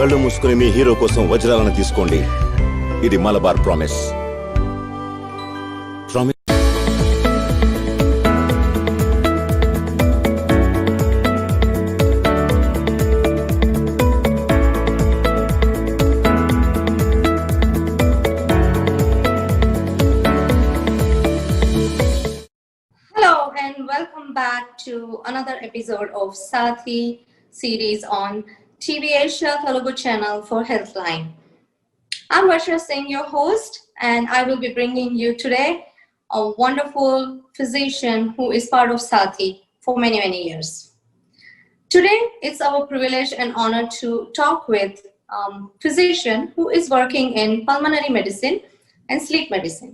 కళ్ళు మూసుకుని మీ హీరో కోసం వజ్రాలను తీసుకోండి. ఇది Malabar promise. Hello and welcome back to another episode of Sathi series on TVASIATELUGU channel for Healthline. I'm Varsha Singh, your host, and I will be bringing you today a wonderful physician who is part of Sathi for many years. Today, it's our privilege and honor to talk with a physician who is working in pulmonary medicine and sleep medicine.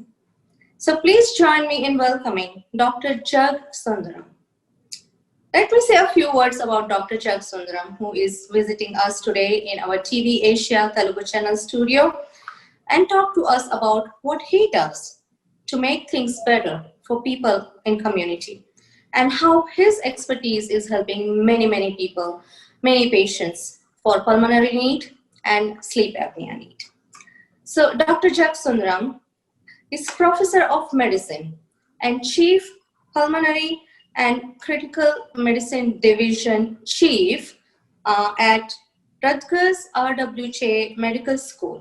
So please join me in welcoming Dr.JAG Sunderram. Let me say a few words about Dr.JAG Sunderram, who is visiting us today in our TVASIATELUGU channel studio and talk to us about what he does to make things better for people in community and how his expertise is helping many people, many patients for pulmonary need and sleep apnea need. So Dr.JAG Sunderram is Professor of Medicine and Chief Pulmonary and Critical Medicine Division Chief at Rutgers R.W.J. Medical School.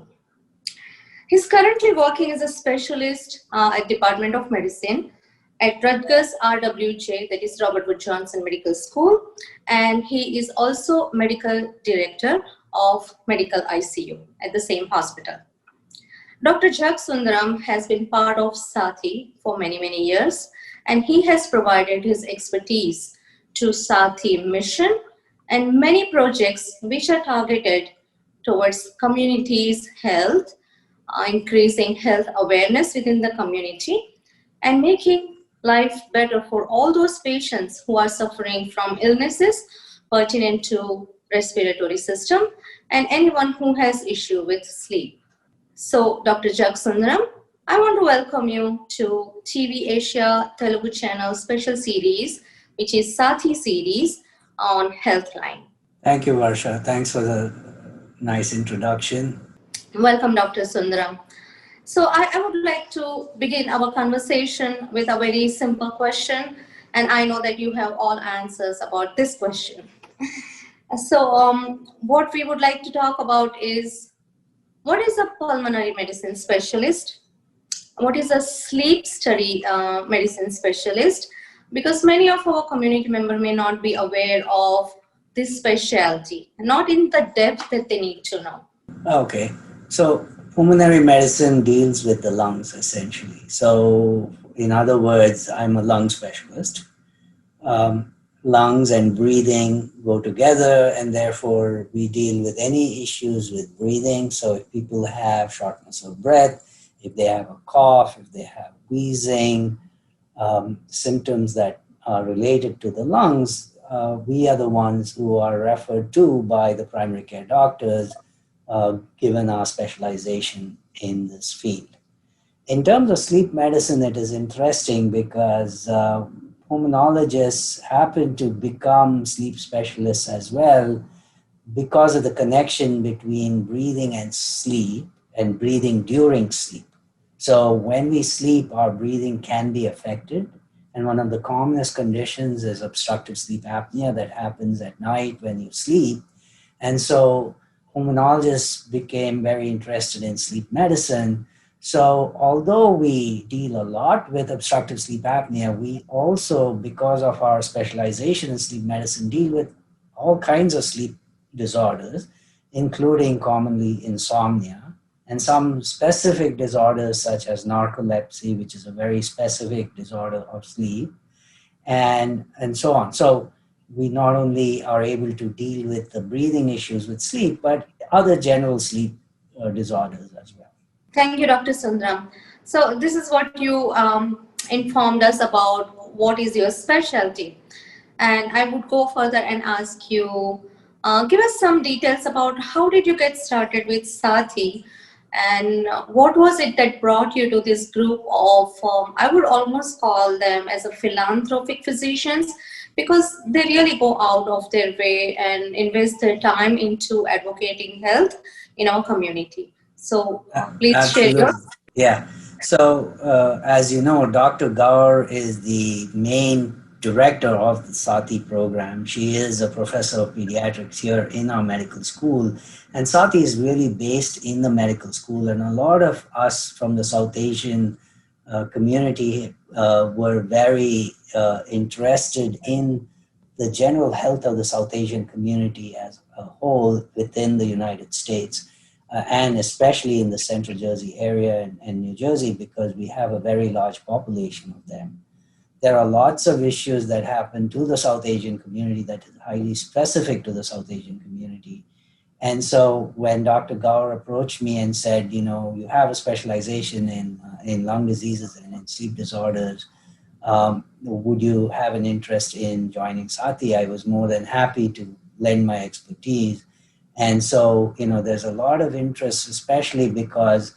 He's currently working as a specialist at Department of Medicine at Rutgers R.W.J., that is Robertwood Johnson Medical School, and he is also Medical Director of Medical ICU at the same hospital. Dr.JAG Sunderram has been part of Sathi for many years, and he has provided his expertise to Sathi mission and many projects which are targeted towards communities' health, increasing health awareness within the community, and making life better for all those patients who are suffering from illnesses pertinent to respiratory system and anyone who has issue with sleep. So, Dr.JAG Sunderram, I want to welcome you to TVASIATELUGU channel special series, which is Sathi series on Healthline. Thank you, Varsha. Thanks for the nice introduction. Welcome, Dr. Sunderram. So, I would like to begin our conversation with a very simple question, and I know that you have all answers about this question. So, what we would like to talk about is, what is a pulmonary medicine specialist? What is a sleep study medicine specialist? Because many of our community members may not be aware of this specialty, not in the depth that they need to know. Okay, so pulmonary medicine deals with the lungs essentially. So in other words, I'm a lung specialist. Lungs and breathing go together, and therefore we deal with any issues with breathing. So if people have shortness of breath, if they have a cough, if they have wheezing, symptoms that are related to the lungs, we are the ones who are referred to by the primary care doctors, given our specialization in this field. In terms of sleep medicine, it is interesting because pulmonologists happen to become sleep specialists as well because of the connection between breathing and sleep and breathing during sleep. So when we sleep, our breathing can be affected. And one of the commonest conditions is obstructive sleep apnea that happens at night when you sleep. And so pulmonologists became very interested in sleep medicine. So although we deal a lot with obstructive sleep apnea, we also, because of our specialization in sleep medicine, deal with all kinds of sleep disorders, including commonly insomnia, and some specific disorders such as narcolepsy, which is a very specific disorder of sleep, and so on. So we not only are able to deal with the breathing issues with sleep, but other general sleep disorders as well. Thank you, Dr. Sunderram. So this is what you informed us about what is your specialty. And I would go further and ask you, give us some details about how did you get started with Sathi And what was it that brought you to this group of, I would almost call them as a philanthropic physicians, because they really go out of their way and invest their time into advocating health in our community. So please share your. Absolutely. Yeah. So, as you know, Dr. Gaur is the main director of the Sati program. She is a professor of pediatrics here in our medical school. And Sati is really based in the medical school. And a lot of us from the South Asian community were very interested in the general health of the South Asian community as a whole within the United States. And especially in the Central Jersey area and New Jersey, because we have a very large population of them. There are lots of issues that happen to the South Asian community that is highly specific to the South Asian community. And so when Dr. Gaur approached me and said, you know, you have a specialization in lung diseases and in sleep disorders, would you have an interest in joining Sati? I was more than happy to lend my expertise. And so, you know, there's a lot of interest, especially because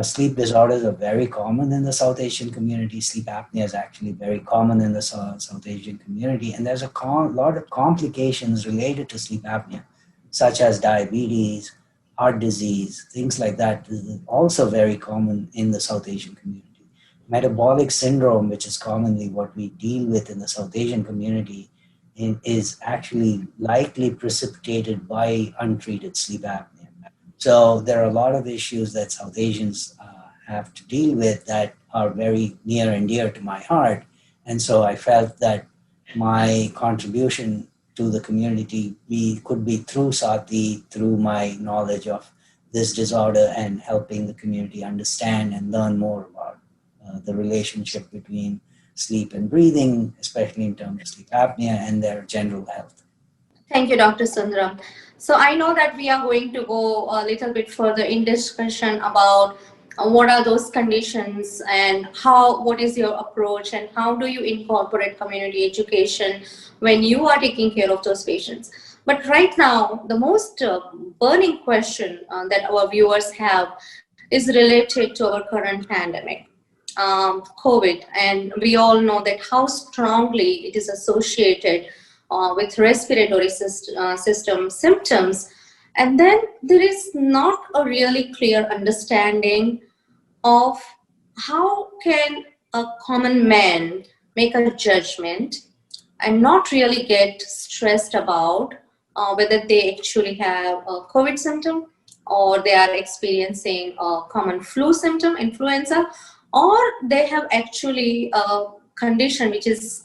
sleep disorders are very common in the South Asian community. Sleep apnea is actually very common in the South Asian community. And there's a lot of complications related to sleep apnea, such as diabetes, heart disease, things like that, is also very common in the South Asian community. Metabolic syndrome, which is commonly what we deal with in the South Asian community, is actually likely precipitated by untreated sleep apnea. So there are a lot of issues that South Asians have to deal with that are very near and dear to my heart. And so I felt that my contribution to the community could be through Sati, through my knowledge of this disorder and helping the community understand and learn more about the relationship between sleep and breathing, especially in terms of sleep apnea and their general health. Thank you, Dr. Sundaram. So I know that we are going to go a little bit further in discussion about what are those conditions and what is your approach and how do you incorporate community education when you are taking care of those patients. But right now, the most burning question that our viewers have is related to our current pandemic. COVID, and we all know that how strongly it is associated with respiratory system symptoms, and then there is not a really clear understanding of how can a common man make a judgment and not really get stressed about whether they actually have a COVID symptom or they are experiencing a common flu symptom, influenza, or they have actually a condition which is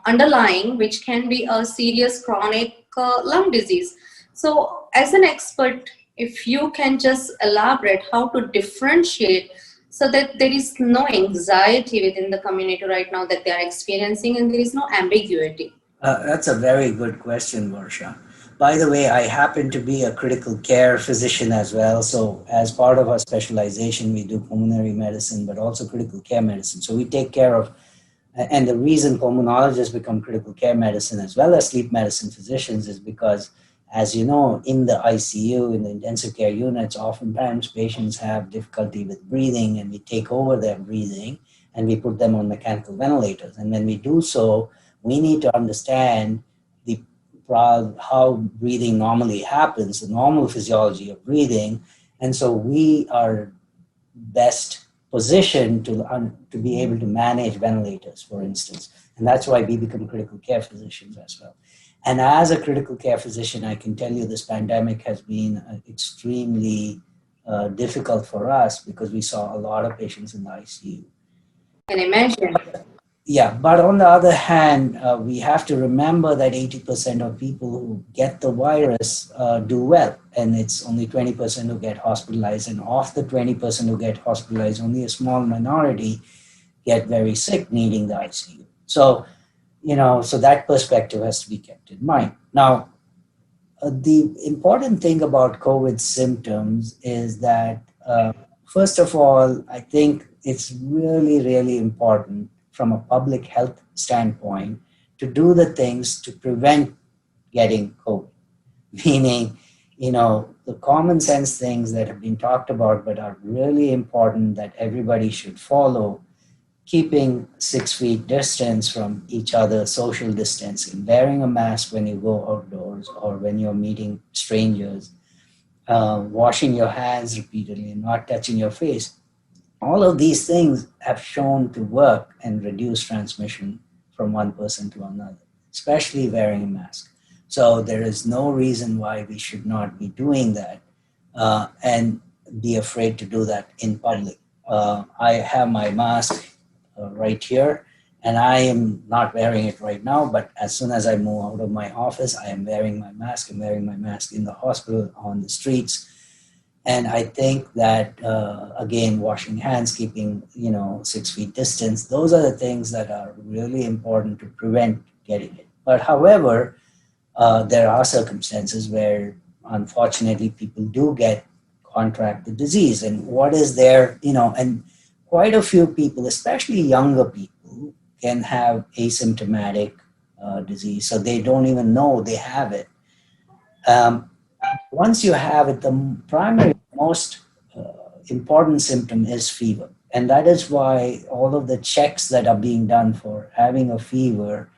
underlying, which can be a serious chronic lung disease. So as an expert, if you can just elaborate how to differentiate so that there is no anxiety within the community right now that they are experiencing and there is no ambiguity. That's a very good question, Varsha. By the way, I happen to be a critical care physician as well. So as part of our specialization, we do pulmonary medicine, but also critical care medicine. So we take care of, and the reason pulmonologists become critical care medicine as well as sleep medicine physicians is because, as you know, in the ICU, in the intensive care units, oftentimes patients have difficulty with breathing and we take over their breathing and we put them on mechanical ventilators. And when we do so, we need to understand how breathing normally happens, the normal physiology of breathing. And so we are best positioned to be able to manage ventilators, for instance. And that's why we become critical care physicians as well. And as a critical care physician, I can tell you this pandemic has been extremely difficult for us because we saw a lot of patients in the ICU. I can imagine. Yeah, but on the other hand, we have to remember that 80% of people who get the virus do well, and it's only 20% who get hospitalized. And of the 20% who get hospitalized, only a small minority get very sick, needing the ICU. So, so that perspective has to be kept in mind. Now, the important thing about COVID symptoms is that, first of all, I think it's really, really important from a public health standpoint to do the things to prevent getting COVID. Meaning, the common sense things that have been talked about but are really important that everybody should follow: keeping 6 feet distance from each other, social distancing, wearing a mask when you go outdoors or when you're meeting strangers, washing your hands repeatedly, not touching your face. All of these things have shown to work and reduce transmission from one person to another, especially wearing a mask. So there is no reason why we should not be doing that and be afraid to do that in public. I have my mask right here, and I am not wearing it right now, but as soon as I move out of my office, I am wearing my mask. I'm wearing my mask in the hospital, on the streets. And I think that, again, washing hands, keeping, 6 feet distance, those are the things that are really important to prevent getting it. But however, there are circumstances where, unfortunately, people do contract the disease. And what is there, and quite a few people, especially younger people, can have asymptomatic disease. So they don't even know they have it. Once you have it, the primary, most important symptom is fever. And that is why all of the checks that are being done for having a fever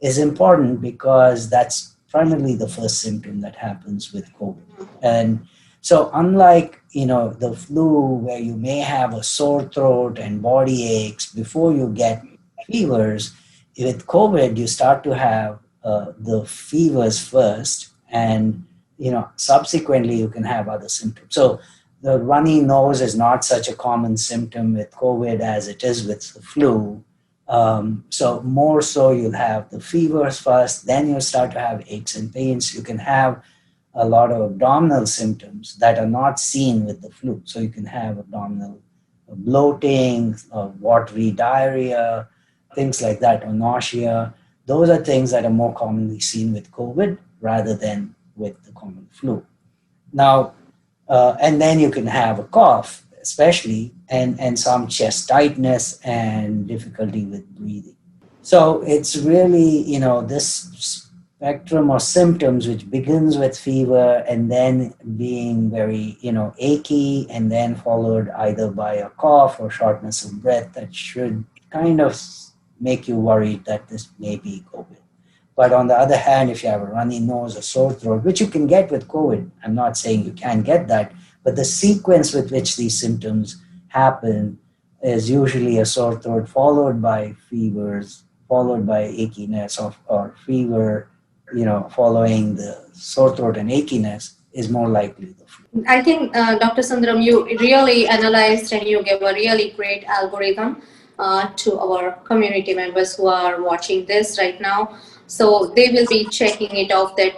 is important, because that's primarily the first symptom that happens with COVID. And so unlike, the flu, where you may have a sore throat and body aches before you get fevers, with COVID, you start to have the fevers first, and subsequently you can have other symptoms. So the runny nose is not such a common symptom with COVID as it is with the flu. So more so you'll have the fevers first, then you'll start to have aches and pains. You can have a lot of abdominal symptoms that are not seen with the flu. So you can have abdominal bloating, watery diarrhea, things like that, or nausea. Those are things that are more commonly seen with COVID rather than with the common flu. Now, and then you can have a cough, especially, and some chest tightness and difficulty with breathing. So it's really, this spectrum of symptoms, which begins with fever and then being very, achy, and then followed either by a cough or shortness of breath, that should kind of make you worried that this may be COVID. But on the other hand, if you have a runny nose or sore throat, which you can get with COVID, I'm not saying you can't get that, but the sequence with which these symptoms happen is usually a sore throat followed by fevers, followed by achiness, or fever, following the sore throat and achiness is more likely the flu. I think, Dr. Sundaram, you really analyzed and you gave a really great algorithm to our community members who are watching this right now. So they will be checking it off, that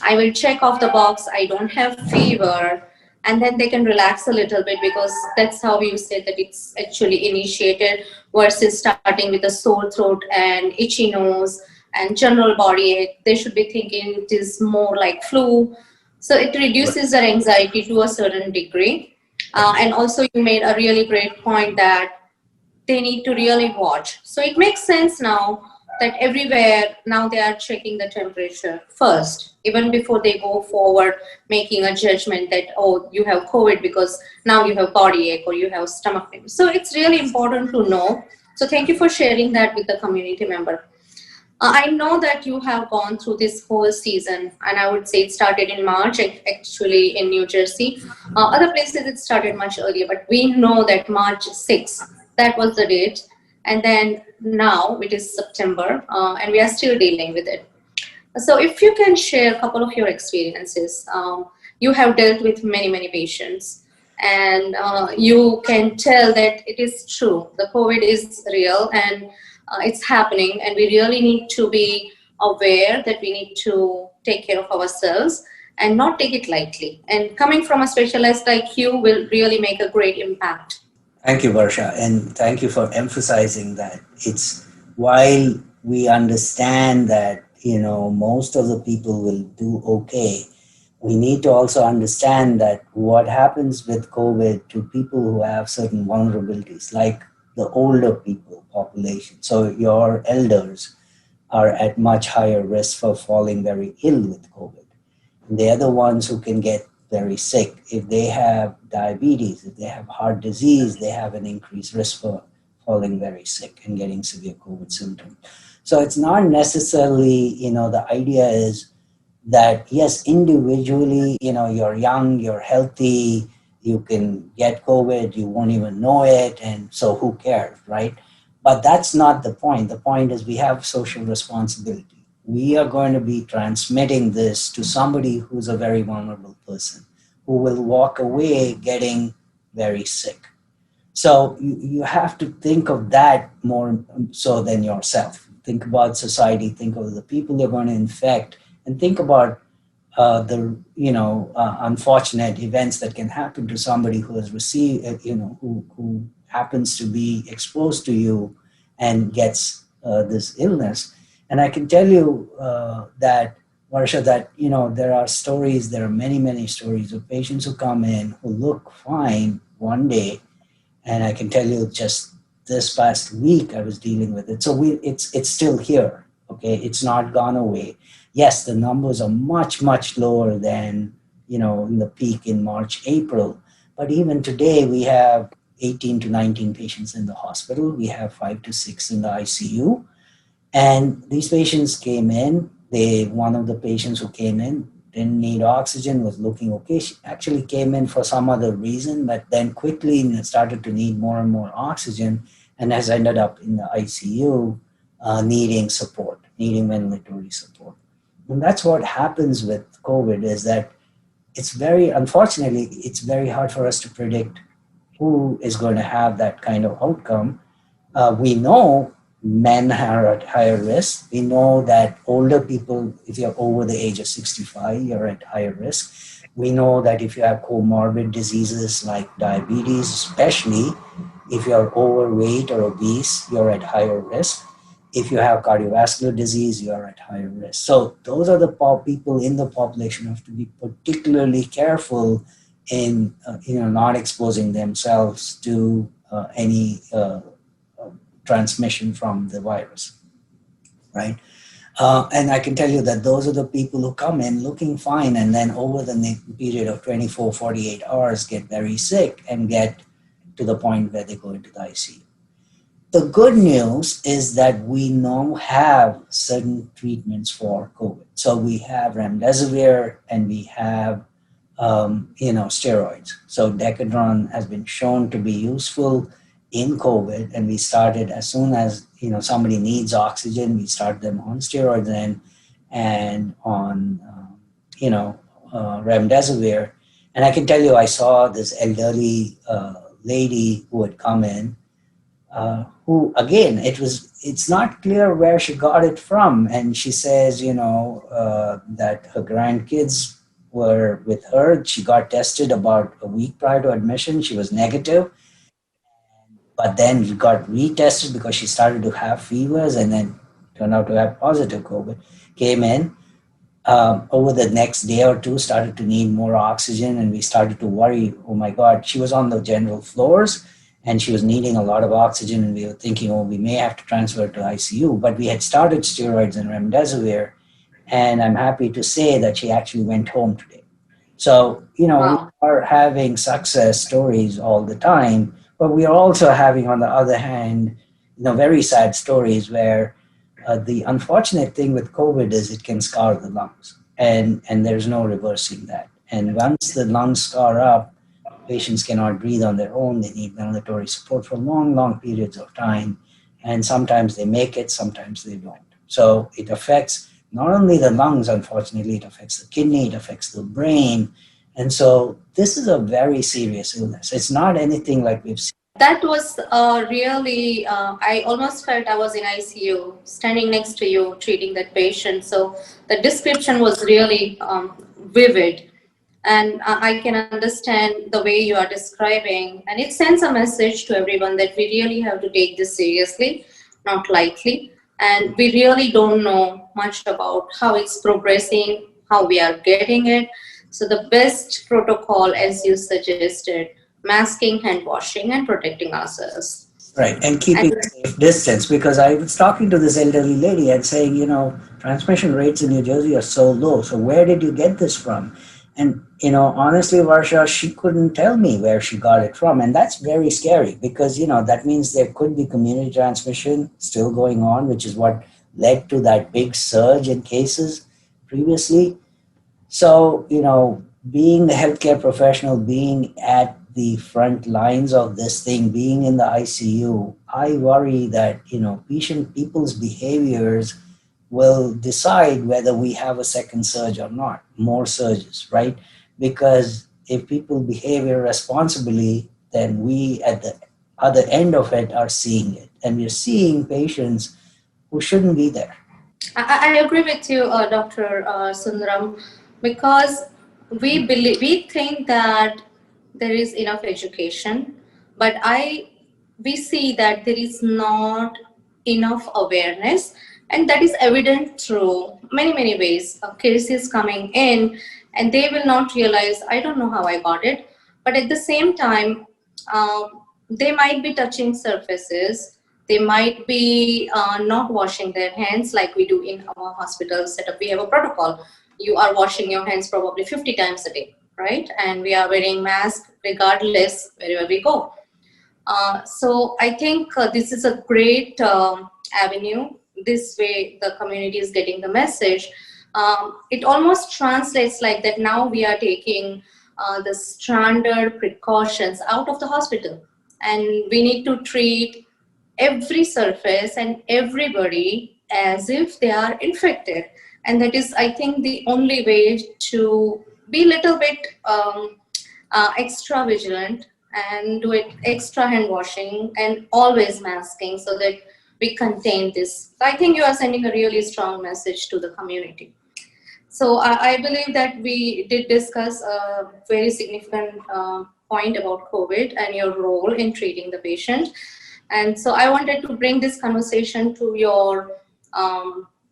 I will check off the box, I don't have fever, and then they can relax a little bit, because that's how you said that it's actually initiated, versus starting with a sore throat and itchy nose and general body ache. They should be thinking it is more like flu. So it reduces their anxiety to a certain degree. And also you made a really great point that they need to really watch. So it makes sense now that everywhere now they are checking the temperature first, even before they go forward making a judgment that, oh, you have COVID because now you have body ache or you have stomach pain. So it's really important to know. So thank you for sharing that with the community member. I know that you have gone through this whole season, and I would say it started in March, actually in New Jersey. Other places it started much earlier, but we know that March 6th, that was the date. And then now it is September, and we are still dealing with it. So if you can share a couple of your experiences, you have dealt with many patients, and you can tell that it is true. The COVID is real, and it's happening, and we really need to be aware that we need to take care of ourselves and not take it lightly. And coming from a specialist like you will really make a great impact. Thank you, Varsha, and thank you for emphasizing that. It's while we understand that, most of the people will do okay, we need to also understand that what happens with COVID to people who have certain vulnerabilities, like the older people population. So your elders are at much higher risk for falling very ill with COVID. They're the ones who can get very sick. If they have diabetes, if they have heart disease, they have an increased risk for falling very sick and getting severe COVID symptoms. So it's not necessarily, the idea is that, yes, individually, you're young, you're healthy, you can get COVID, you won't even know it, and so who cares, right? But that's not the point. The point is we have social responsibility. We are going to be transmitting this to somebody who's a very vulnerable person who will walk away getting very sick. So you have to think of that more so than yourself. Think about society, think of the people you're going to infect, and think about the unfortunate events that can happen to somebody who has received, who happens to be exposed to you and gets this illness. And I can tell you that, Varsha, that there are many stories of patients who come in who look fine one day, and I can tell you just this past week I was dealing with it. So it's still here. Okay, it's not gone away. Yes, the numbers are much lower than in the peak in March, April. But even today we have 18 to 19 patients in the hospital. We have 5 to 6 in the ICU. And these patients came in. One of the patients who came in didn't need oxygen, was looking okay. She actually came in for some other reason, but then quickly started to need more and more oxygen and has ended up in the ICU needing support, needing ventilatory support. And that's what happens with COVID, is that unfortunately, it's very hard for us to predict who is going to have that kind of outcome. We know men are at higher risk. We know that older people, if you're over the age of 65, you're at higher risk. We know that if you have comorbid diseases like diabetes, especially if you're overweight or obese, you're at higher risk. If you have cardiovascular disease, you're at higher risk. So those are the people in the population who have to be particularly careful in not exposing themselves to any transmission from the virus, right? And I can tell you that those are the people who come in looking fine and then over the period of 24, 48 hours get very sick and get to the point where they go into the ICU. The good news is that we now have certain treatments for COVID. So we have remdesivir and we have steroids. So Decadron has been shown to be useful in COVID, and we started as soon as somebody needs oxygen, we start them on steroids and on remdesivir. And I can tell you, I saw this elderly lady who had come in, who again, it's not clear where she got it from, and she says that her grandkids were with her. She got tested about a week prior to admission. She was negative. But then she got retested because she started to have fevers and then turned out to have positive COVID. Came in over the next day or two, started to need more oxygen, and we started to worry, oh my God, she was on the general floors and she was needing a lot of oxygen, and we were thinking, oh, we may have to transfer her to ICU. But we had started steroids and remdesivir, and I'm happy to say that she actually went home today. So, wow. We are having success stories all the time. But we are also having, on the other hand, very sad stories where the unfortunate thing with COVID is it can scar the lungs, and there's no reversing that. And once the lungs scar up, patients cannot breathe on their own. They need ventilatory support for long periods of time. And sometimes they make it, sometimes they don't. So it affects not only the lungs, unfortunately, it affects the kidney, it affects the brain. And so this is a very serious illness. It's not anything like we've seen. That was really, I almost felt I was in ICU, standing next to you, treating that patient. So the description was really vivid. And I can understand the way you are describing. And it sends a message to everyone that we really have to take this seriously, not lightly. And we really don't know much about how it's progressing, how we are getting it. So the best protocol, as you suggested, masking, hand washing, and protecting ourselves. Right, and keeping safe distance, because I was talking to this elderly lady and saying, transmission rates in New Jersey are so low. So where did you get this from? And, honestly, Varsha, she couldn't tell me where she got it from. And that's very scary because, that means there could be community transmission still going on, which is what led to that big surge in cases previously. So, being the healthcare professional, being at the front lines of this thing, being in the ICU, I worry that, people's behaviors will decide whether we have a second surge or not, more surges, right? Because if people behave irresponsibly, then we at the other end of it are seeing it. And we're seeing patients who shouldn't be there. I agree with you, Dr. Sundaram, because we think that there is enough education, but we see that there is not enough awareness, and that is evident through many ways. Cases coming in, and they will not realize, I don't know how I got it, but at the same time, they might be touching surfaces. They might be not washing their hands like we do in our hospital setup. We have a protocol. You are washing your hands probably 50 times a day, right? And we are wearing masks regardless wherever we go. So I think this is a great avenue. This way the community is getting the message. It almost translates like that now we are taking the standard precautions out of the hospital, and we need to treat every surface and everybody as if they are infected. And that is, I think, the only way to be a little bit extra vigilant and do it extra hand washing and always masking so that we contain this. I think you are sending a really strong message to the community. So I believe that we did discuss a very significant point about COVID and your role in treating the patient. And so I wanted to bring this conversation to your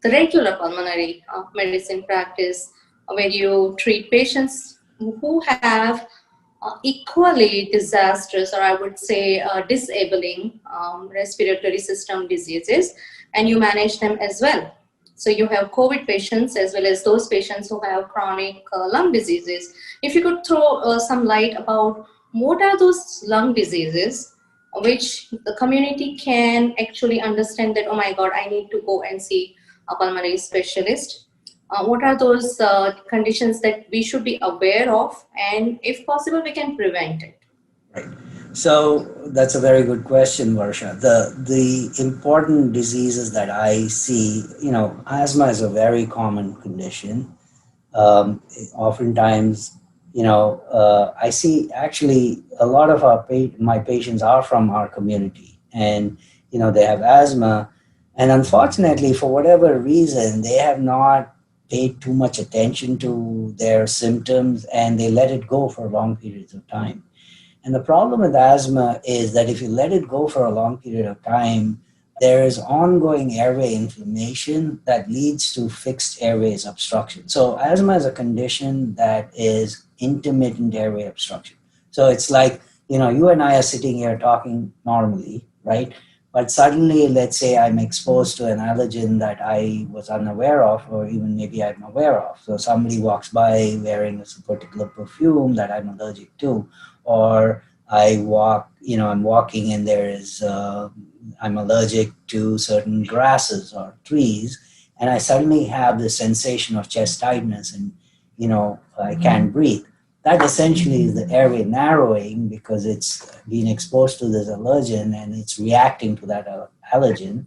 the regular pulmonary medicine practice, where you treat patients who have equally disastrous, or I would say disabling respiratory system diseases, and you manage them as well. So you have COVID patients as well as those patients who have chronic lung diseases. If you could throw some light about what are those lung diseases which the community can actually understand that, oh my God, I need to go and see a pulmonary specialist. What are those conditions that we should be aware of, and if possible, we can prevent it? Right. So that's a very good question, Varsha. The important diseases that I see, asthma is a very common condition. Oftentimes, I see actually a lot of my patients are from our community, and they have asthma, and unfortunately, for whatever reason, they have not paid too much attention to their symptoms, and they let it go for long periods of time. And the problem with asthma is that if you let it go for a long period of time, there is ongoing airway inflammation that leads to fixed airways obstruction. So asthma is a condition that is intermittent airway obstruction. So it's like, you and I are sitting here talking normally, right? But suddenly, let's say I'm exposed to an allergen that I was unaware of, or even maybe I'm aware of. So somebody walks by wearing a particular perfume that I'm allergic to, or I'm walking and I'm allergic to certain grasses or trees, and I suddenly have this sensation of chest tightness and, I can't breathe. That essentially is the airway narrowing because it's been exposed to this allergen and it's reacting to that allergen.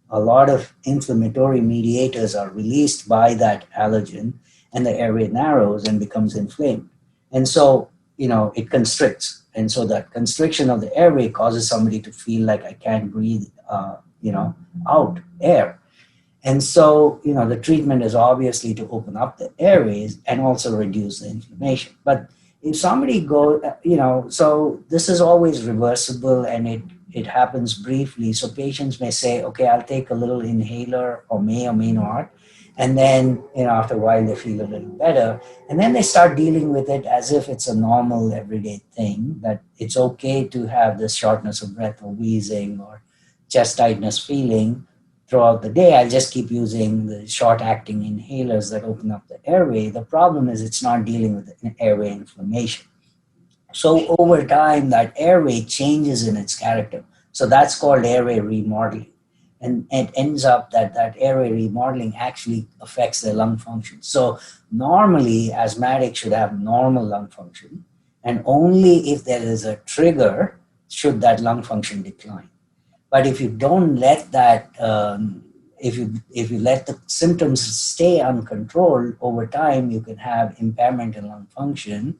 A lot of inflammatory mediators are released by that allergen, and the airway narrows and becomes inflamed. And so, it constricts. And so that constriction of the airway causes somebody to feel like I can't breathe, out air. And so, the treatment is obviously to open up the airways and also reduce the inflammation. But if somebody so this is always reversible, and it happens briefly. So patients may say, okay, I'll take a little inhaler, or may not. And then, after a while, they feel a little better. And then they start dealing with it as if it's a normal everyday thing, that it's okay to have this shortness of breath or wheezing or chest tightness feeling. throughout the day, I'll just keep using the short-acting inhalers that open up the airway. The problem is it's not dealing with airway inflammation. So over time, that airway changes in its character. So that's called airway remodeling. And it ends up that airway remodeling actually affects their lung function. So normally, asthmatics should have normal lung function. And only if there is a trigger should that lung function decline. But if you don't let that, if you let the symptoms stay uncontrolled over time, you can have impairment in lung function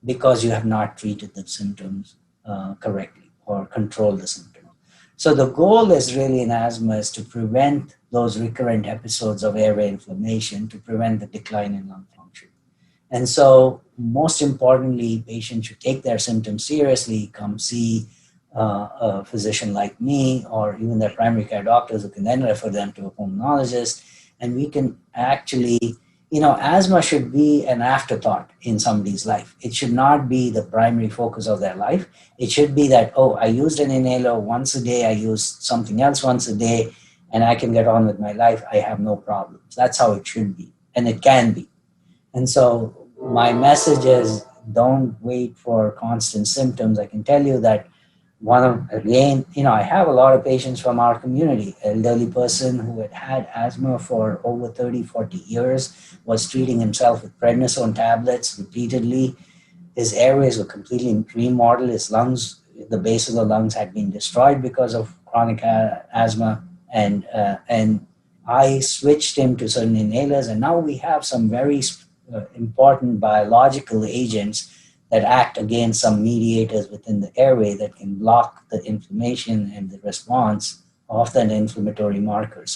because you have not treated the symptoms correctly or controlled the symptoms. So the goal is really in asthma is to prevent those recurrent episodes of airway inflammation, to prevent the decline in lung function. And so most importantly, patients should take their symptoms seriously, come see a physician like me or even their primary care doctors who can then refer them to a pulmonologist. And we can actually, asthma should be an afterthought in somebody's life. It should not be the primary focus of their life. It should be that, I used an inhaler once a day, I used something else once a day, and I can get on with my life. I have no problems. That's how it should be, and it can be. And so my message is don't wait for constant symptoms. I can tell you that I have a lot of patients from our community. An elderly person who had asthma for over 30, 40 years, was treating himself with prednisone tablets repeatedly. His airways were completely remodeled. His lungs, the base of the lungs had been destroyed because of chronic asthma. And I switched him to certain inhalers. And now we have some very important biological agents that act against some mediators within the airway that can block the inflammation and the response of that inflammatory marker.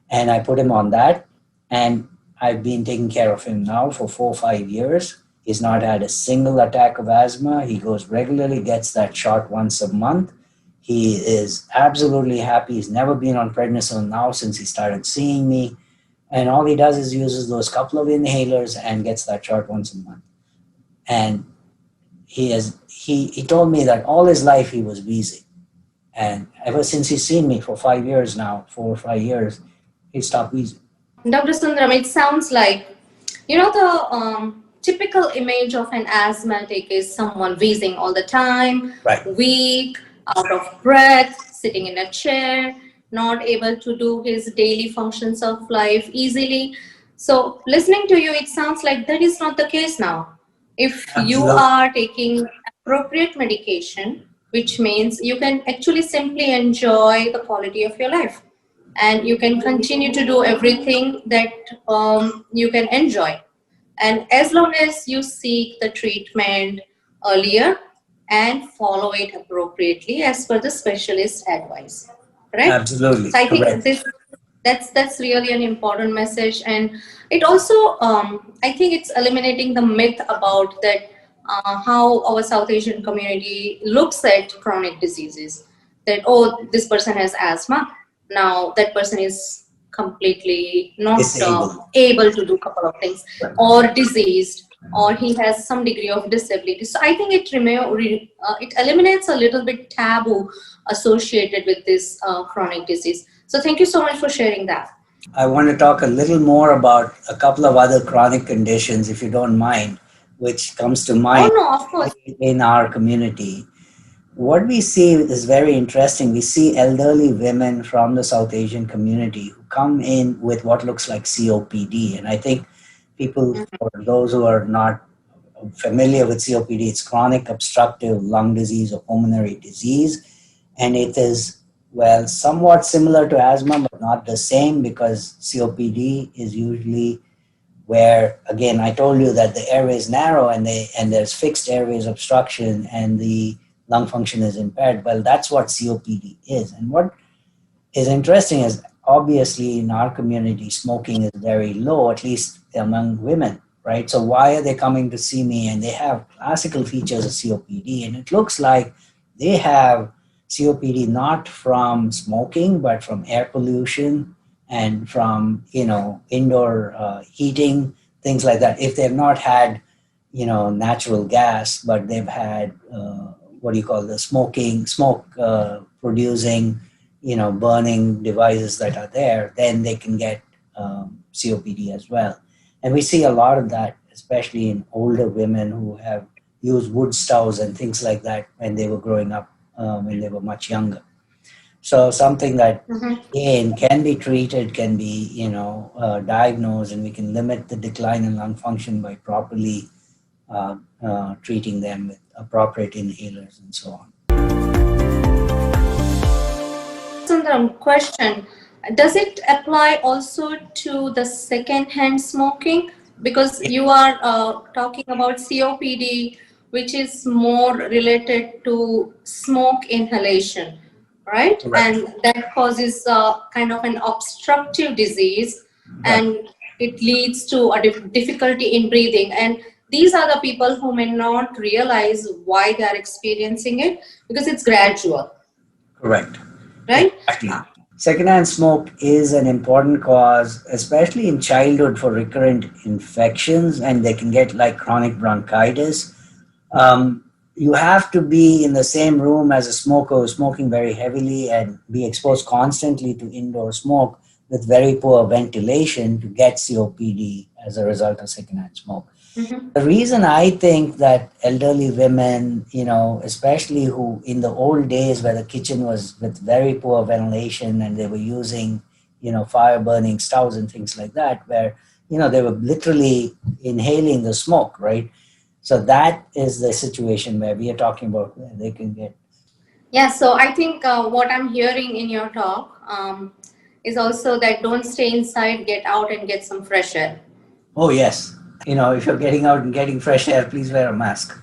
And I put him on that, and I've been taking care of him now for 4 or 5 years. He's not had a single attack of asthma. He goes regularly, gets that shot once a month. He is absolutely happy. He's never been on prednisone now since he started seeing me. And all he does is uses those couple of inhalers and gets that shot once a month. And he told me that all his life he was wheezing. And ever since he's seen me for 5 years now, 4 or 5 years, he stopped wheezing. Dr. Sundaram, it sounds like, the typical image of an asthmatic is someone wheezing all the time, right, weak, out of breath, sitting in a chair, not able to do his daily functions of life easily. So listening to you, it sounds like that is not the case now. If you are taking appropriate medication, which means you can actually simply enjoy the quality of your life and you can continue to do everything that you can enjoy. And as long as you seek the treatment earlier and follow it appropriately as per the specialist advice. Correct? Absolutely. So I think that's really an important message, and it also I think it's eliminating the myth about that how our South Asian community looks at chronic diseases. That this person has asthma, now that person is completely not able to do a couple of things, right, or diseased, or he has some degree of disability. So I think it eliminates a little bit taboo associated with this chronic disease. So thank you so much for sharing that. I want to talk a little more about a couple of other chronic conditions, if you don't mind, which comes to mind of course, in our community. What we see is very interesting. We see elderly women from the South Asian community who come in with what looks like COPD. And I think people, for those who are not familiar with COPD, it's chronic obstructive lung disease or pulmonary disease. And it is, somewhat similar to asthma, but not the same, because COPD is usually where, again, I told you that the airway is narrow and there's fixed airways obstruction and the lung function is impaired. Well, that's what COPD is. And what is interesting is, obviously, in our community, smoking is very low, at least among women, right? So why are they coming to see me? And they have classical features of COPD, and it looks like they have COPD not from smoking, but from air pollution and from, indoor heating, things like that. If they've not had, natural gas, but they've had, smoke producing burning devices that are there, then they can get COPD as well. And we see a lot of that, especially in older women who have used wood stoves and things like that when they were growing up, when they were much younger. So something that again can be treated, can be diagnosed, and we can limit the decline in lung function by properly treating them with appropriate inhalers and so on. Sundaram, question. Does it apply also to the secondhand smoking? Because you are talking about COPD, which is more related to smoke inhalation, right? Correct. And that causes kind of an obstructive disease, Right. and it leads to a difficulty in breathing. And these are the people who may not realize why they are experiencing it, because it's gradual. Correct. Right? Exactly. Secondhand smoke is an important cause, especially in childhood, for recurrent infections, and they can get like chronic bronchitis. You have to be in the same room as a smoker who's smoking very heavily and be exposed constantly to indoor smoke with very poor ventilation to get COPD as a result of secondhand smoke. The reason I think that elderly women, especially who in the old days where the kitchen was with very poor ventilation and they were using, fire burning stoves and things like that, where, they were literally inhaling the smoke, right? So that is the situation where we are talking about where they can get. Yeah, so I think what I'm hearing in your talk is also that don't stay inside, get out and get some fresh air. Oh, yes. If you're getting out and getting fresh air, please wear a mask.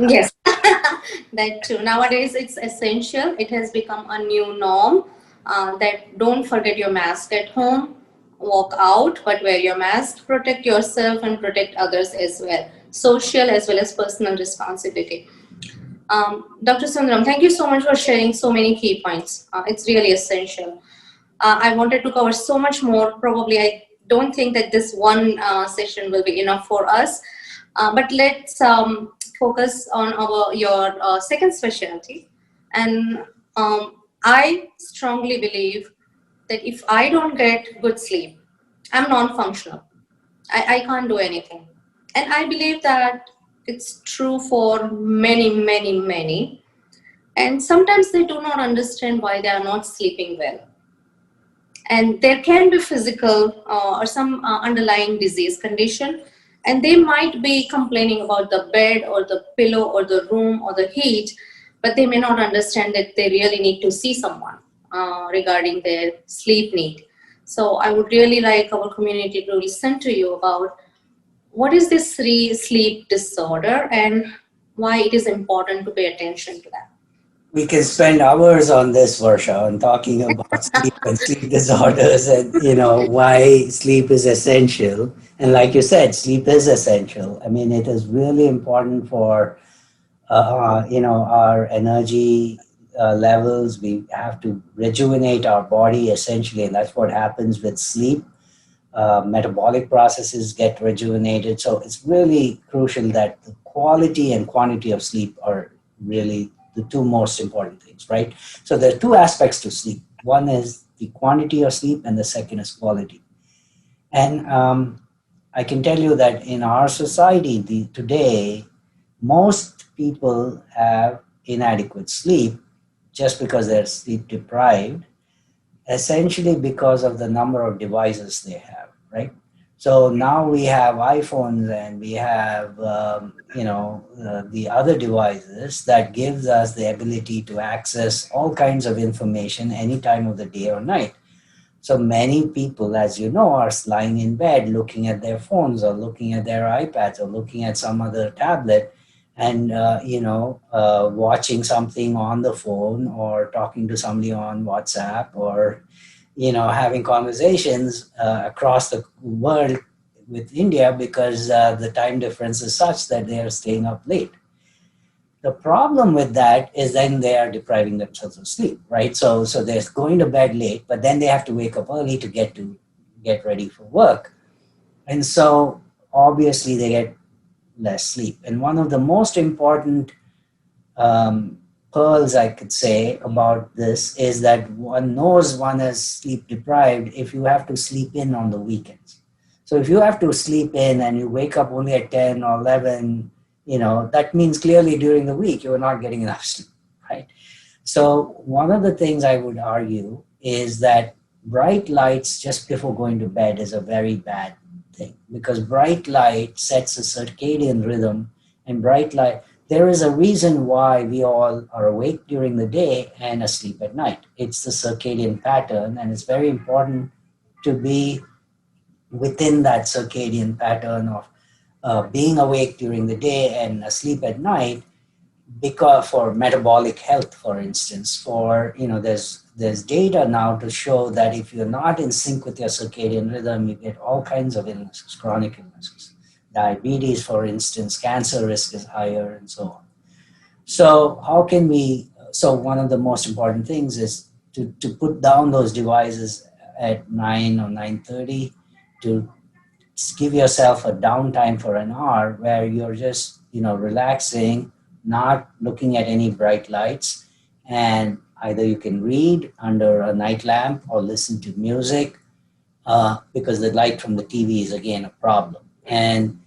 Yes, that too. Nowadays, it's essential. It has become a new norm that don't forget your mask at home, walk out, but wear your mask, protect yourself and protect others as well. Social as well as personal responsibility. Dr. Sundaram, thank you so much for sharing so many key points. It's really essential. I wanted to cover so much more. Probably, I don't think that this one session will be enough for us. But let's focus on your second specialty. And I strongly believe that if I don't get good sleep, I'm non-functional. I can't do anything. And I believe that it's true for many, many, many. And sometimes they do not understand why they are not sleeping well. And there can be physical or some underlying disease condition, and they might be complaining about the bed or the pillow or the room or the heat, but they may not understand that they really need to see someone regarding their sleep need. So I would really like our community to listen to you about what is this sleep disorder and why it is important to pay attention to that. We can spend hours on this, Varsha, on talking about sleep and sleep disorders and, why sleep is essential. And like you said, sleep is essential. I mean, it is really important for, our energy levels. We have to rejuvenate our body, essentially. And that's what happens with sleep. Metabolic processes get rejuvenated. So it's really crucial that the quality and quantity of sleep are really the two most important things, right? So there are two aspects to sleep. One is the quantity of sleep and the second is quality. And I can tell you that in our society today, most people have inadequate sleep just because they're sleep deprived, essentially because of the number of devices they have, right? So now we have iPhones and we have, the other devices that gives us the ability to access all kinds of information any time of the day or night. So many people, as you know, are lying in bed looking at their phones or looking at their iPads or looking at some other tablet and, watching something on the phone or talking to somebody on WhatsApp or having conversations across the world with India because the time difference is such that they are staying up late. The problem with that is then they are depriving themselves of sleep, right? So they're going to bed late, but then they have to wake up early to get ready for work. And so obviously they get less sleep. And one of the most important pearls I could say about this is that one knows one is sleep deprived if you have to sleep in on the weekends. So if you have to sleep in and you wake up only at 10 or 11, that means clearly during the week you are not getting enough sleep, right? So one of the things I would argue is that bright lights just before going to bed is a very bad thing, because bright light sets a circadian rhythm, and bright light, there is a reason why we all are awake during the day and asleep at night. It's the circadian pattern, and it's very important to be within that circadian pattern of being awake during the day and asleep at night, because for metabolic health, for instance, there's data now to show that if you're not in sync with your circadian rhythm, you get all kinds of illnesses, chronic illnesses. Diabetes, for instance, cancer risk is higher, and so on. So one of the most important things is to put down those devices at 9 or 9:30, to give yourself a downtime for an hour where you're just, relaxing, not looking at any bright lights, and either you can read under a night lamp or listen to music, because the light from the TV is again a problem. And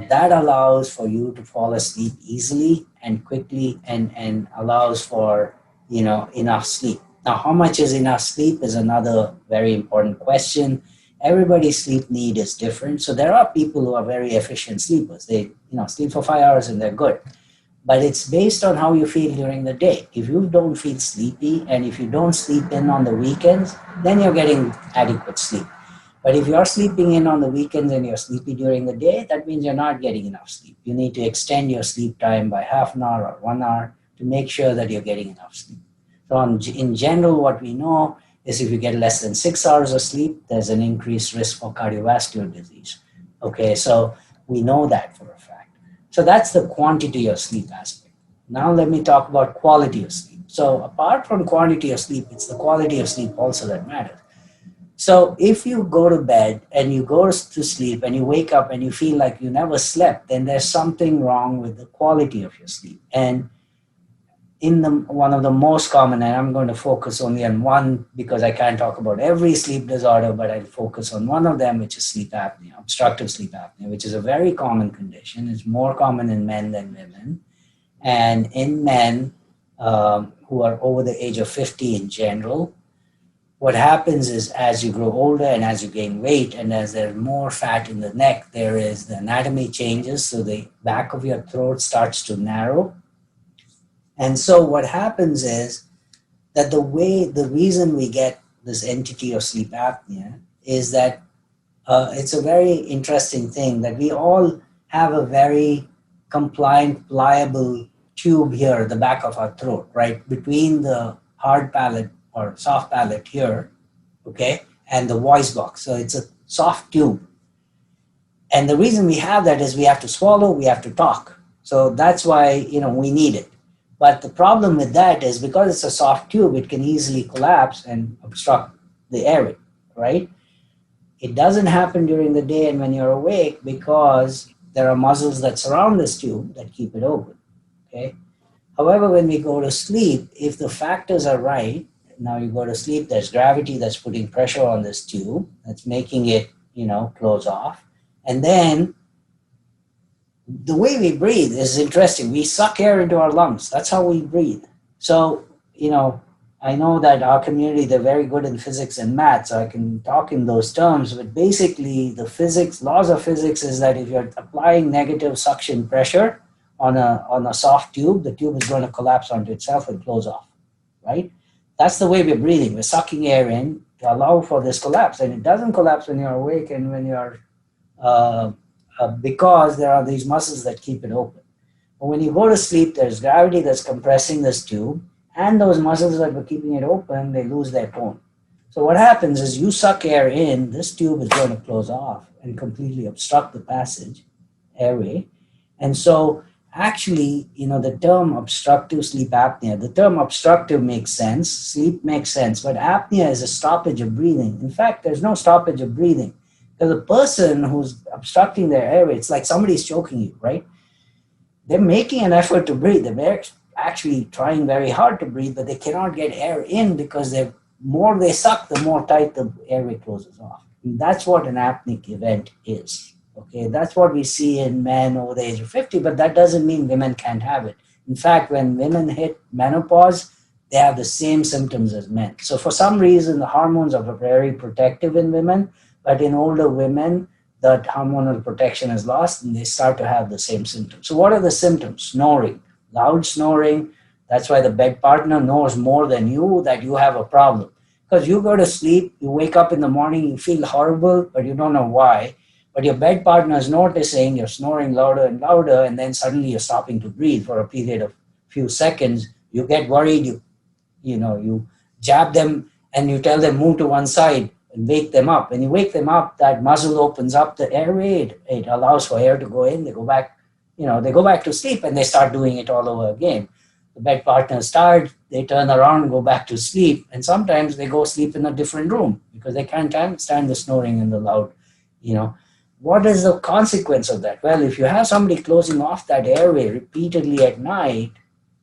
that allows for you to fall asleep easily and quickly, and allows for enough sleep. Now, how much is enough sleep is another very important question. Everybody's sleep need is different. So there are people who are very efficient sleepers. They sleep for 5 hours and they're good. But it's based on how you feel during the day. If you don't feel sleepy, and if you don't sleep in on the weekends, then you're getting adequate sleep. But if you're sleeping in on the weekends and you're sleepy during the day, that means you're not getting enough sleep. You need to extend your sleep time by half an hour or 1 hour to make sure that you're getting enough sleep. So in general, what we know is if you get less than 6 hours of sleep, there's an increased risk for cardiovascular disease. Okay, so we know that for a fact. So that's the quantity of sleep aspect. Now let me talk about quality of sleep. So apart from quantity of sleep, it's the quality of sleep also that matters. So if you go to bed and you go to sleep and you wake up and you feel like you never slept, then there's something wrong with the quality of your sleep. And one of the most common, and I'm going to focus only on one because I can't talk about every sleep disorder, but I'll focus on one of them, which is sleep apnea, obstructive sleep apnea, which is a very common condition. It's more common in men than women. And in men who are over the age of 50 in general, what happens is as you grow older and as you gain weight and as there's more fat in the neck, the anatomy changes. So the back of your throat starts to narrow. And so what happens is that the reason we get this entity of sleep apnea is that it's a very interesting thing that we all have a very compliant, pliable tube here at the back of our throat, right? Between the hard palate or soft palate here, okay, and the voice box. So it's a soft tube. And the reason we have that is we have to swallow, we have to talk. So that's why, we need it. But the problem with that is because it's a soft tube, it can easily collapse and obstruct the airway, right? It doesn't happen during the day and when you're awake because there are muscles that surround this tube that keep it open, okay? However, when we go to sleep, if the factors are right, now you go to sleep, there's gravity that's putting pressure on this tube, that's making it, close off. And then the way we breathe is interesting. We suck air into our lungs. That's how we breathe. So, I know that our community, they're very good in physics and math, so I can talk in those terms, but basically the laws of physics is that if you're applying negative suction pressure on a soft tube, the tube is going to collapse onto itself and close off, right? That's the way we're breathing. We're sucking air in to allow for this collapse, and it doesn't collapse when you're awake and when you're because there are these muscles that keep it open. But when you go to sleep, there's gravity that's compressing this tube, and those muscles that were keeping it open, they lose their tone. So what happens is you suck air in, this tube is going to close off and completely obstruct the passage, airway. And so actually, the term obstructive sleep apnea, the term obstructive makes sense, sleep makes sense, but apnea is a stoppage of breathing. In fact, there's no stoppage of breathing. Because the person who's obstructing their airway, it's like somebody's choking you, right? They're making an effort to breathe. They're actually trying very hard to breathe, but they cannot get air in because the more they suck, the more tight the airway closes off. And that's what an apneic event is. Okay, that's what we see in men over the age of 50, but that doesn't mean women can't have it. In fact, when women hit menopause, they have the same symptoms as men. So for some reason, the hormones are very protective in women, but in older women, that hormonal protection is lost and they start to have the same symptoms. So what are the symptoms? Snoring, loud snoring. That's why the bed partner knows more than you that you have a problem. Because you go to sleep, you wake up in the morning, you feel horrible, but you don't know why. But your bed partner is noticing you're snoring louder and louder, and then suddenly you're stopping to breathe for a period of few seconds. You get worried, you jab them and you tell them move to one side and wake them up. When you wake them up, that muzzle opens up the airway. It allows for air to go in. They go back, they go back to sleep and they start doing it all over again. The bed partners tired, they turn around and go back to sleep. And sometimes they go sleep in a different room because they can't stand the snoring and the loud, What is the consequence of that? Well, if you have somebody closing off that airway repeatedly at night,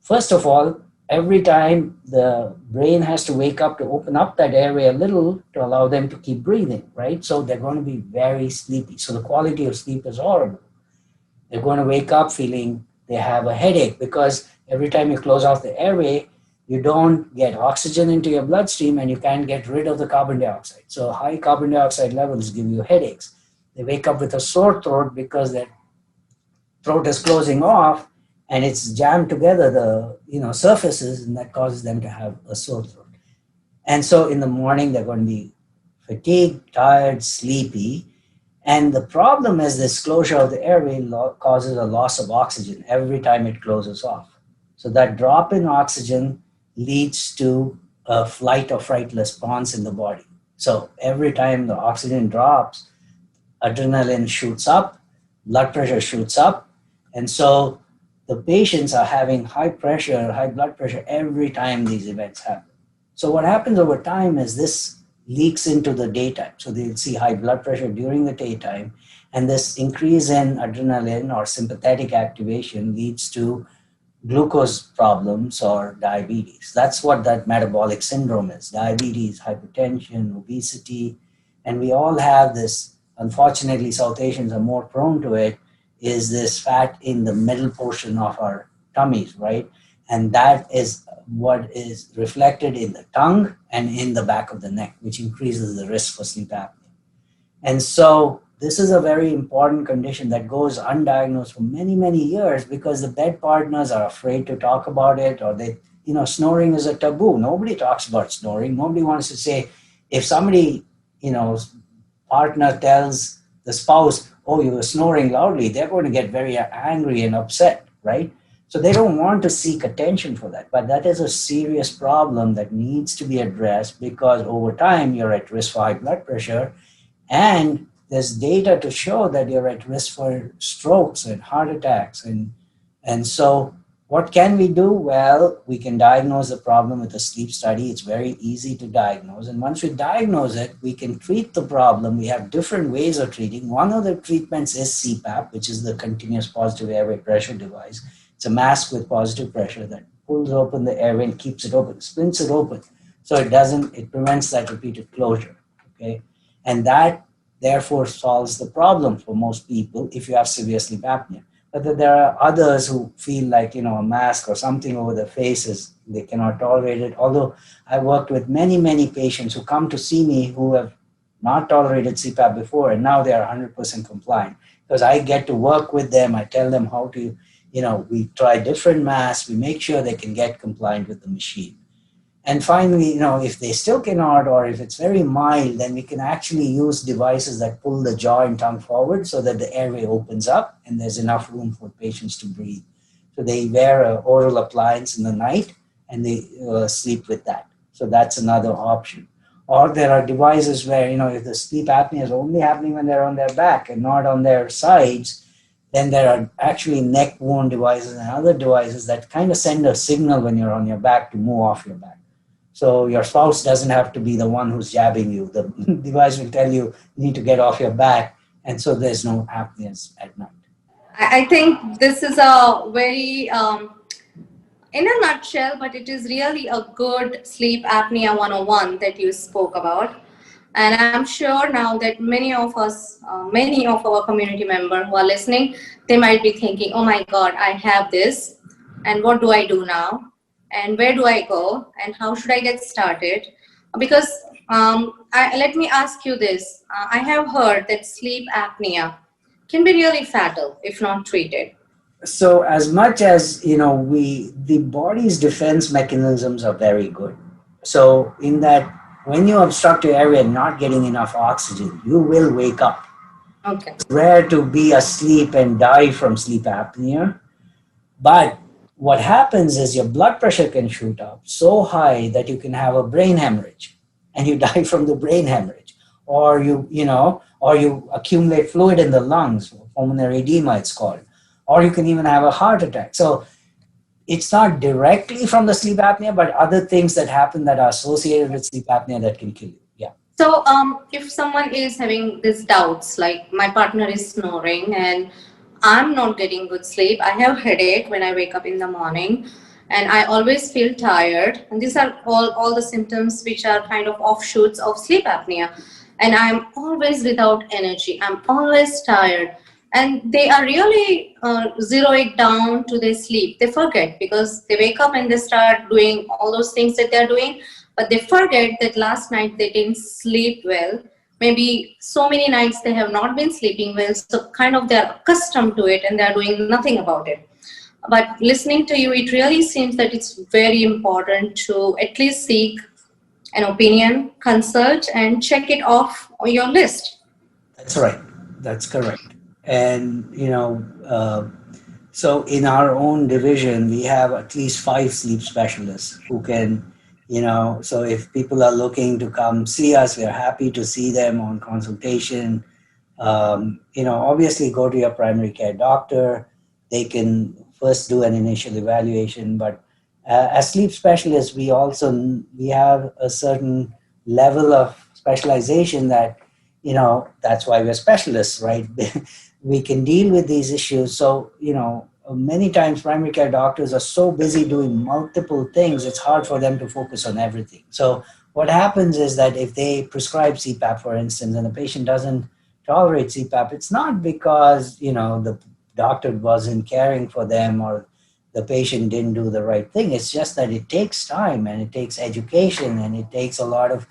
first of all, every time the brain has to wake up to open up that airway a little to allow them to keep breathing, right? So they're going to be very sleepy. So the quality of sleep is horrible. They're going to wake up feeling they have a headache because every time you close off the airway, you don't get oxygen into your bloodstream and you can't get rid of the carbon dioxide. So high carbon dioxide levels give you headaches. They wake up with a sore throat because their throat is closing off and it's jammed together, the surfaces, and that causes them to have a sore throat. And so in the morning, they're going to be fatigued, tired, sleepy. And the problem is this closure of the airway causes a loss of oxygen every time it closes off. So that drop in oxygen leads to a flight or fright response in the body. So every time the oxygen drops, adrenaline shoots up, blood pressure shoots up. And so the patients are having high pressure, high blood pressure every time these events happen. So what happens over time is this leaks into the daytime. So they'll see high blood pressure during the daytime, and this increase in adrenaline or sympathetic activation leads to glucose problems or diabetes. That's what that metabolic syndrome is: diabetes, hypertension, obesity. And we all have this. Unfortunately, South Asians are more prone to it, is this fat in the middle portion of our tummies, right? And that is what is reflected in the tongue and in the back of the neck, which increases the risk for sleep apnea. And so this is a very important condition that goes undiagnosed for many, many years because the bed partners are afraid to talk about it, or they, snoring is a taboo. Nobody talks about snoring. Nobody wants to say, if somebody, partner tells the spouse, oh, you were snoring loudly, they're going to get very angry and upset, right? So they don't want to seek attention for that. But that is a serious problem that needs to be addressed because over time you're at risk for high blood pressure, and there's data to show that you're at risk for strokes and heart attacks. And so what can we do? Well, we can diagnose the problem with a sleep study. It's very easy to diagnose. And once we diagnose it, we can treat the problem. We have different ways of treating. One of the treatments is CPAP, which is the continuous positive airway pressure device. It's a mask with positive pressure that pulls open the airway and keeps it open, splints it open. So it prevents that repeated closure, okay? And that therefore solves the problem for most people if you have severe sleep apnea. But there are others who feel like, a mask or something over their faces, they cannot tolerate it. Although I worked with many, many patients who come to see me who have not tolerated CPAP before, and now they are 100% compliant because I get to work with them. I tell them how to, we try different masks. We make sure they can get compliant with the machine. And finally, if they still cannot, or if it's very mild, then we can actually use devices that pull the jaw and tongue forward so that the airway opens up and there's enough room for patients to breathe. So they wear an oral appliance in the night and they sleep with that. So that's another option. Or there are devices where, if the sleep apnea is only happening when they're on their back and not on their sides, then there are actually neck wound devices and other devices that kind of send a signal when you're on your back to move off your back. So your spouse doesn't have to be the one who's jabbing you. The device will tell you need to get off your back. And so there's no apneas at night. I think this is a very in a nutshell, but it is really a good sleep apnea 101 that you spoke about. And I'm sure now that many of us, many of our community members who are listening, they might be thinking, oh my God, I have this. And what do I do now? And where do I go? And how should I get started? Because let me ask you this. I have heard that sleep apnea can be really fatal if not treated. So as much as, the body's defense mechanisms are very good. So in that, when you obstruct your area and not getting enough oxygen, you will wake up. Okay. It's rare to be asleep and die from sleep apnea. But what happens is your blood pressure can shoot up so high that you can have a brain hemorrhage and you die from the brain hemorrhage. Or you accumulate fluid in the lungs, pulmonary edema it's called. Or you can even have a heart attack. So it's not directly from the sleep apnea, but other things that happen that are associated with sleep apnea that can kill you. Yeah. So if someone is having these doubts, like my partner is snoring and I'm not getting good sleep, I have headache when I wake up in the morning, and I always feel tired. And these are all the symptoms which are kind of offshoots of sleep apnea. And I'm always without energy. I'm always tired. And they are really zero it down to their sleep. They forget because they wake up and they start doing all those things that they're doing, but they forget that last night they didn't sleep well. Maybe so many nights they have not been sleeping well, so kind of they're accustomed to it and they're doing nothing about it. But listening to you, it really seems that it's very important to at least seek an opinion, consult, and check it off on your list. That's right. That's correct. And, so in our own division, we have at least 5 sleep specialists who can, so if people are looking to come see us, we're happy to see them on consultation. Obviously go to your primary care doctor. They can first do an initial evaluation, but as sleep specialists, we have a certain level of specialization that, that's why we're specialists, right? We can deal with these issues. So, many times primary care doctors are so busy doing multiple things, it's hard for them to focus on everything. So what happens is that if they prescribe CPAP, for instance, and the patient doesn't tolerate CPAP, it's not because, the doctor wasn't caring for them or the patient didn't do the right thing. It's just that it takes time and it takes education and it takes a lot of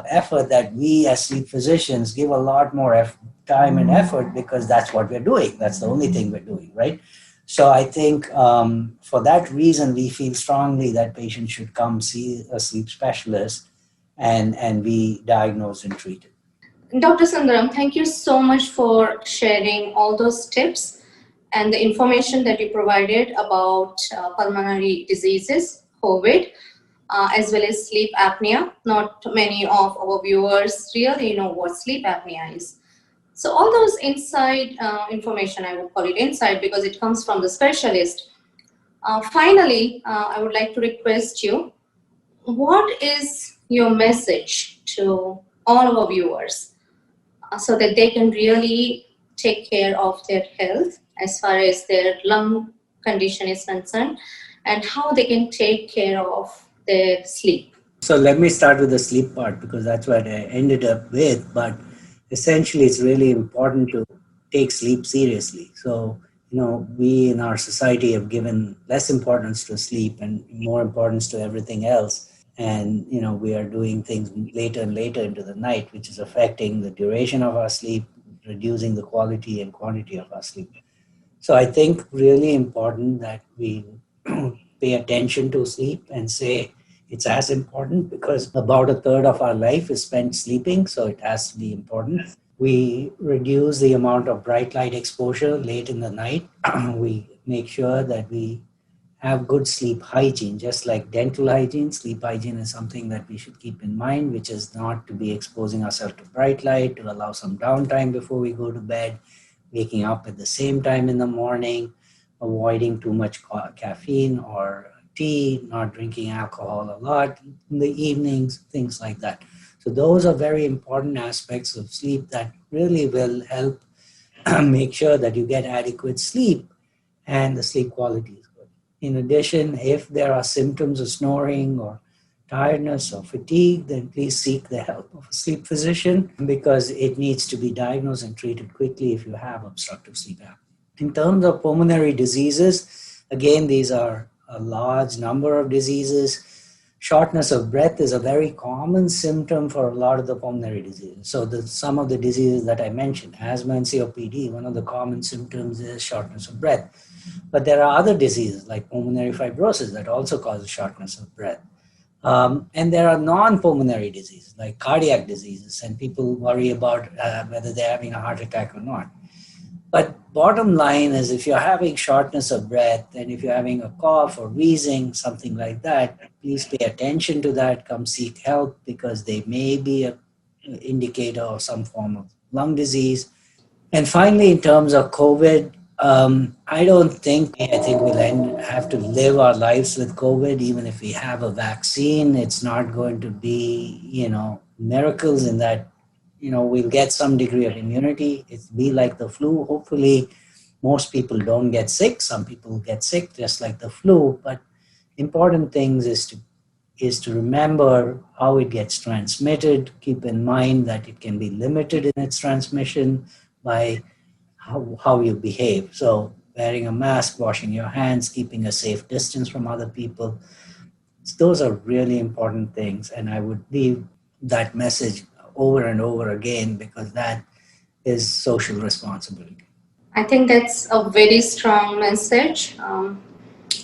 effort that we as sleep physicians give a lot more time and effort because that's what we're doing. That's the only thing we're doing, right? So I think for that reason, we feel strongly that patients should come see a sleep specialist and be diagnosed and treated. Dr. Sunderram, thank you so much for sharing all those tips and the information that you provided about pulmonary diseases, COVID, as well as sleep apnea. Not many of our viewers really know what sleep apnea is. So all those inside information, I would call it inside because it comes from the specialist. Finally, I would like to request you, what is your message to all our viewers so that they can really take care of their health as far as their lung condition is concerned and how they can take care of their sleep? So let me start with the sleep part because that's what I ended up with. But essentially, it's really important to take sleep seriously. So, we in our society have given less importance to sleep and more importance to everything else. And, we are doing things later and later into the night, which is affecting the duration of our sleep, reducing the quality and quantity of our sleep. So I think really important that we pay attention to sleep and say it's as important because about a third of our life is spent sleeping, so it has to be important. We reduce the amount of bright light exposure late in the night. We make sure that we have good sleep hygiene, just like dental hygiene. Sleep hygiene is something that we should keep in mind, which is not to be exposing ourselves to bright light, to allow some downtime before we go to bed, waking up at the same time in the morning, avoiding too much caffeine or tea, not drinking alcohol a lot in the evenings, things like that. So those are very important aspects of sleep that really will help make sure that you get adequate sleep and the sleep quality is good. In addition, if there are symptoms of snoring or tiredness or fatigue, then please seek the help of a sleep physician because it needs to be diagnosed and treated quickly if you have obstructive sleep apnea. In terms of pulmonary diseases, again, these are a large number of diseases. Shortness of breath is a very common symptom for a lot of the pulmonary diseases. So some of the diseases that I mentioned, asthma and COPD, one of the common symptoms is shortness of breath. But there are other diseases like pulmonary fibrosis that also causes shortness of breath. And there are non-pulmonary diseases like cardiac diseases, and people worry about whether they're having a heart attack or not. But bottom line is, if you're having shortness of breath and if you're having a cough or wheezing, something like that, please pay attention to that. Come seek help because they may be an indicator of some form of lung disease. And finally, in terms of COVID, I think we'll have to live our lives with COVID. Even if we have a vaccine, it's not going to be, miracles in that, we'll get some degree of immunity. It'll be like the flu. Hopefully, most people don't get sick. Some people get sick just like the flu. But important things is to remember how it gets transmitted. Keep in mind that it can be limited in its transmission by how you behave. So wearing a mask, washing your hands, keeping a safe distance from other people. Those are really important things. And I would leave that message over and over again because that is social responsibility. I think that's a very strong message.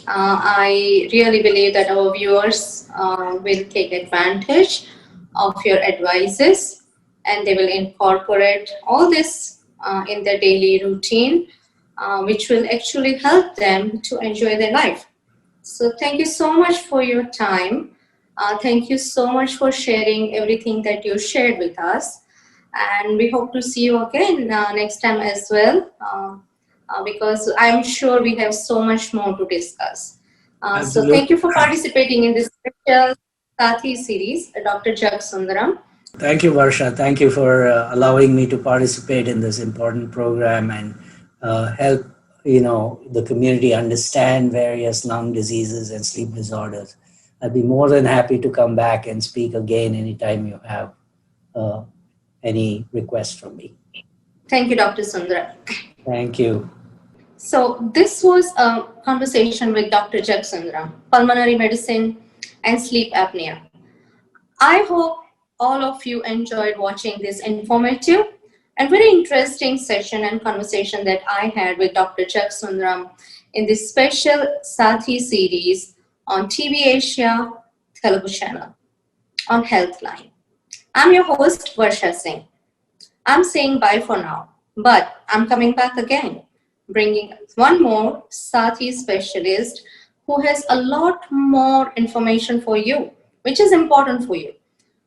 I really believe that our viewers will take advantage of your advices and they will incorporate all this in their daily routine, which will actually help them to enjoy their life. So thank you so much for your time. Thank you so much for sharing everything that you shared with us. And we hope to see you again next time as well, because I'm sure we have so much more to discuss. So thank you for participating in this special Sathi series, DR.Jag Sunderram. Thank you, Varsha. Thank you for allowing me to participate in this important program and help the community understand various lung diseases and sleep disorders. I'd be more than happy to come back and speak again anytime you have any requests from me. Thank you, Dr. Sunderram. Thank you. So this was a conversation with DR.Jag Sunderram, pulmonary medicine and sleep apnea. I hope all of you enjoyed watching this informative and very interesting session and conversation that I had with DR.Jag Sunderram in this special Sathi series on TVASIA channel on Healthline. I'm your host, Varsha Singh. I'm saying bye for now, but I'm coming back again, bringing one more Sathi specialist who has a lot more information for you, which is important for you,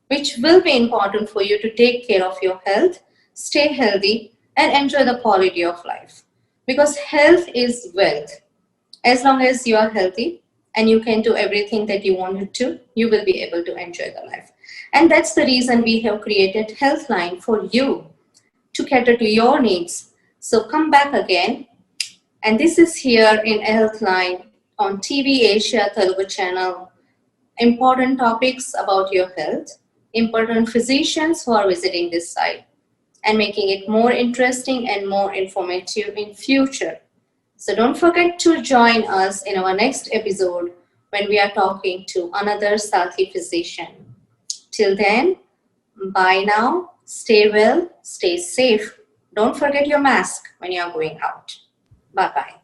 which will be important for you to take care of your health, stay healthy, and enjoy the quality of life. Because health is wealth. As long as you are healthy and you can do everything that you wanted to, you will be able to enjoy the life. And that's the reason we have created Healthline for you to cater to your needs. So come back again. And this is here in Healthline on TVASIATELUGU channel. Important topics about your health, important physicians who are visiting this site, and making it more interesting and more informative in future. So don't forget to join us in our next episode when we are talking to another Sathi physician. Till then, bye now. Stay well, stay safe. Don't forget your mask when you are going out. Bye-bye.